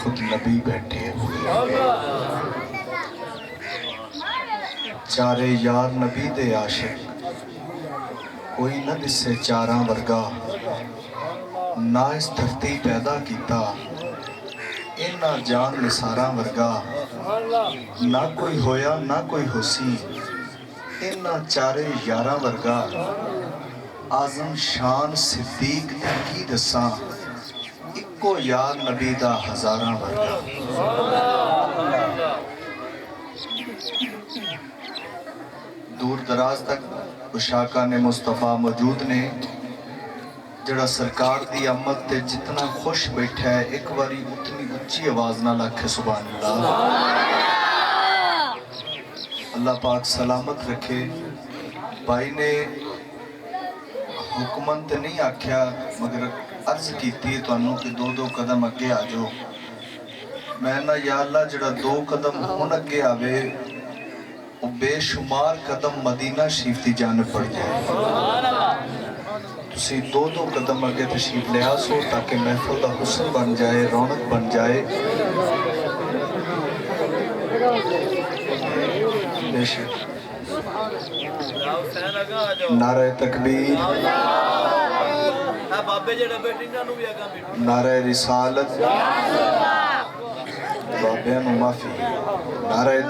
खुद नबी बैठे हुए चारे यार नबी दे आशिक कोई न दिसे चारां वर्गा ना इस धरती पैदा कीता इन्ना जान निसारां वर्गा ना कोई होया ना कोई होसी इन्ना चारे यारां वर्गा आज़म शान सिद्दीक दी की दसां इक्को यार नबी दा हज़ारां वर्गा दूर दराज तक उशाका ने मुस्तफ़ा मौजूद ने जड़ा सरकार दी आमद ते जितना खुश बैठा है एक बारी उतनी उच्ची आवाज नाल आखे सुभान अल्लाह। अल्लाह पाक सलामत रखे। भाई ने हुक्मन ते नहीं आख्या मगर अर्ज की तुहानू कि दो दो कदम अगे आ जाओ। मैं ना या अल्लाह जड़ा दो कदम हुण अगे आवे वो बेशुमार कदम मदीना शरीफ की जानब पड़ जाए। तुसी दो दो कदम अगे तशरीफ ले आसो ताकि महफिल का हुस्न बन जाए रौनक बन जाए। नारे तकबीर नारे रिसालत बाबियां नू माफी नारे